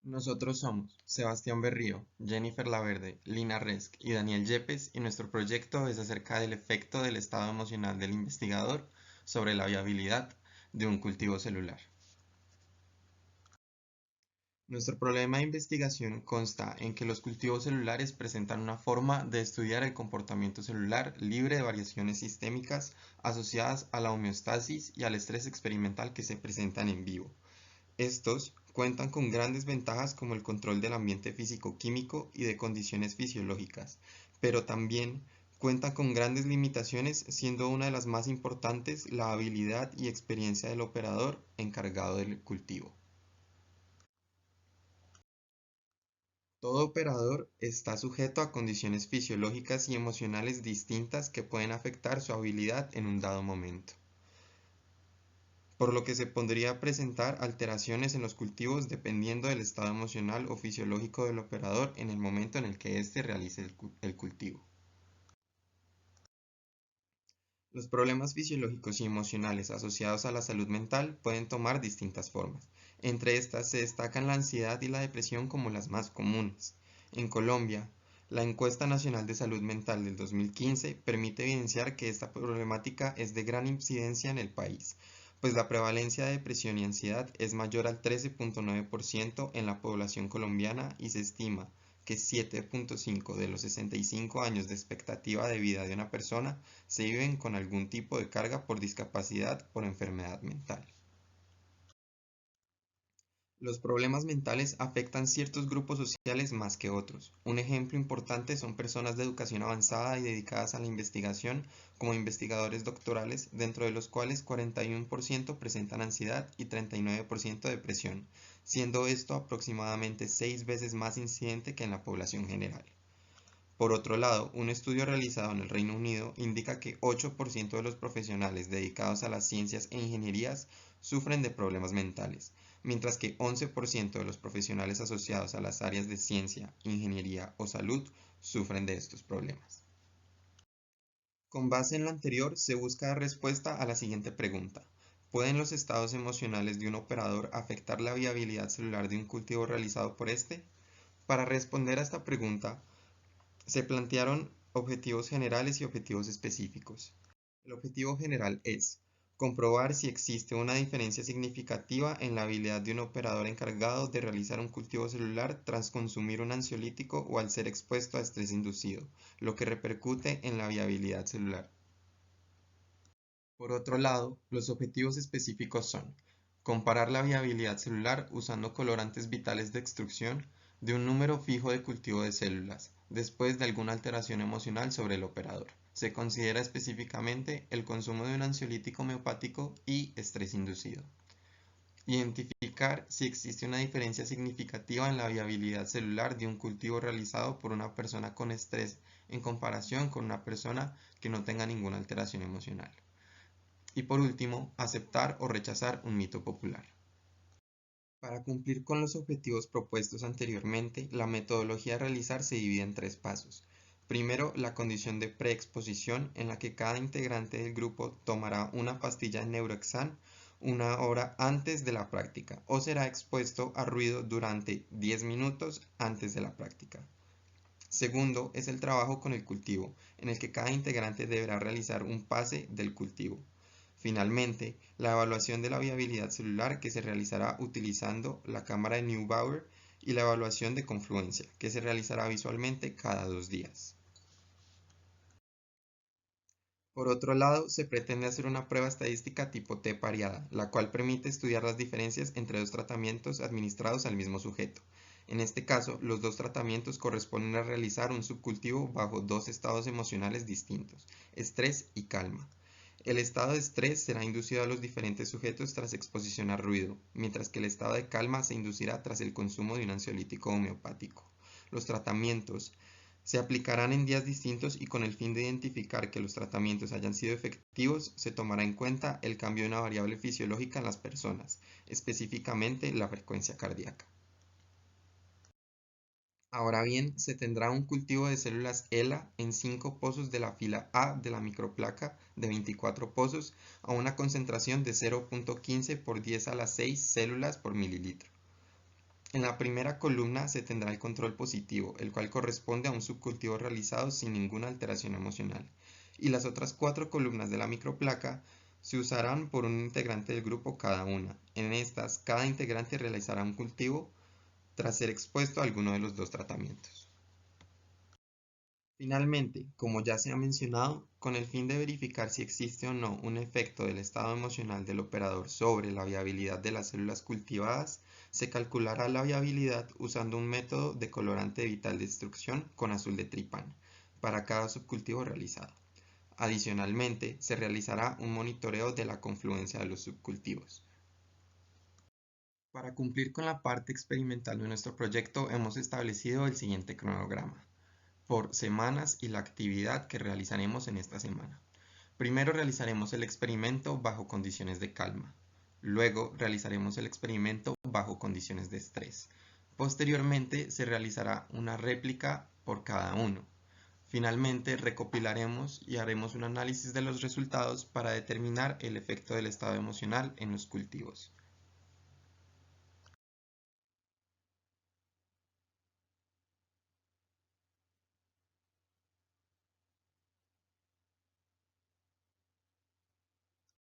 Nosotros somos Sebastián Berrío, Jennifer Laverde, Lina Resk y Daniel Yepes, y nuestro proyecto es acerca del efecto del estado emocional del investigador sobre la viabilidad de un cultivo celular. Nuestro problema de investigación consta en que los cultivos celulares presentan una forma de estudiar el comportamiento celular libre de variaciones sistémicas asociadas a la homeostasis y al estrés experimental que se presentan en vivo. Estos cuentan con grandes ventajas como el control del ambiente físico-químico y de condiciones fisiológicas, pero también cuentan con grandes limitaciones, siendo una de las más importantes la habilidad y experiencia del operador encargado del cultivo. Todo operador está sujeto a condiciones fisiológicas y emocionales distintas que pueden afectar su habilidad en un dado momento, por lo que se podría presentar alteraciones en los cultivos dependiendo del estado emocional o fisiológico del operador en el momento en el que éste realice el cultivo. Los problemas fisiológicos y emocionales asociados a la salud mental pueden tomar distintas formas. Entre estas se destacan la ansiedad y la depresión como las más comunes. En Colombia, la Encuesta Nacional de Salud Mental del 2015 permite evidenciar que esta problemática es de gran incidencia en el país, pues la prevalencia de depresión y ansiedad es mayor al 13.9% en la población colombiana y se estima que 7.5 de los 65 años de expectativa de vida de una persona se viven con algún tipo de carga por discapacidad por enfermedad mental. Los problemas mentales afectan ciertos grupos sociales más que otros. Un ejemplo importante son personas de educación avanzada y dedicadas a la investigación, como investigadores doctorales, dentro de los cuales 41% presentan ansiedad y 39% depresión, siendo esto aproximadamente 6 veces más incidente que en la población general. Por otro lado, un estudio realizado en el Reino Unido indica que 8% de los profesionales dedicados a las ciencias e ingenierías sufren de problemas mentales, mientras que 11% de los profesionales asociados a las áreas de ciencia, ingeniería o salud sufren de estos problemas. Con base en lo anterior, se busca dar respuesta a la siguiente pregunta: ¿pueden los estados emocionales de un operador afectar la viabilidad celular de un cultivo realizado por este? Para responder a esta pregunta, se plantearon objetivos generales y objetivos específicos. El objetivo general es comprobar si existe una diferencia significativa en la habilidad de un operador encargado de realizar un cultivo celular tras consumir un ansiolítico o al ser expuesto a estrés inducido, lo que repercute en la viabilidad celular. Por otro lado, los objetivos específicos son comparar la viabilidad celular usando colorantes vitales de extrusión de un número fijo de cultivo de células, después de alguna alteración emocional sobre el operador. Se considera específicamente el consumo de un ansiolítico homeopático y estrés inducido. Identificar si existe una diferencia significativa en la viabilidad celular de un cultivo realizado por una persona con estrés en comparación con una persona que no tenga ninguna alteración emocional. Y por último, aceptar o rechazar un mito popular. Para cumplir con los objetivos propuestos anteriormente, la metodología a realizar se divide en 3 pasos. Primero, la condición de preexposición, en la que cada integrante del grupo tomará una pastilla de Neuroxan 1 hora antes de la práctica o será expuesto a ruido durante 10 minutos antes de la práctica. Segundo, es el trabajo con el cultivo, en el que cada integrante deberá realizar un pase del cultivo. Finalmente, la evaluación de la viabilidad celular, que se realizará utilizando la cámara de Neubauer, y la evaluación de confluencia, que se realizará visualmente cada 2 días. Por otro lado, se pretende hacer una prueba estadística tipo T pareada, la cual permite estudiar las diferencias entre dos tratamientos administrados al mismo sujeto. En este caso, los dos tratamientos corresponden a realizar un subcultivo bajo dos estados emocionales distintos: estrés y calma. El estado de estrés será inducido a los diferentes sujetos tras exposición a ruido, mientras que el estado de calma se inducirá tras el consumo de un ansiolítico homeopático. Los tratamientos se aplicarán en días distintos y con el fin de identificar que los tratamientos hayan sido efectivos, se tomará en cuenta el cambio de una variable fisiológica en las personas, específicamente la frecuencia cardíaca. Ahora bien, se tendrá un cultivo de células ELA en 5 pozos de la fila A de la microplaca de 24 pozos a una concentración de 0.15 por 10 a la 6 células por mililitro. En la primera columna se tendrá el control positivo, el cual corresponde a un subcultivo realizado sin ninguna alteración emocional, y las otras 4 columnas de la microplaca se usarán por un integrante del grupo cada una. En estas, cada integrante realizará un cultivo tras ser expuesto a alguno de los 2 tratamientos. Finalmente, como ya se ha mencionado, con el fin de verificar si existe o no un efecto del estado emocional del operador sobre la viabilidad de las células cultivadas, se calculará la viabilidad usando un método de colorante de vital destrucción con azul de tripán para cada subcultivo realizado. Adicionalmente, se realizará un monitoreo de la confluencia de los subcultivos. Para cumplir con la parte experimental de nuestro proyecto, hemos establecido el siguiente cronograma por semanas y la actividad que realizaremos en esta semana. Primero realizaremos el experimento bajo condiciones de calma. Luego realizaremos el experimento bajo condiciones de estrés. Posteriormente se realizará una réplica por cada uno. Finalmente recopilaremos y haremos un análisis de los resultados para determinar el efecto del estado emocional en los cultivos.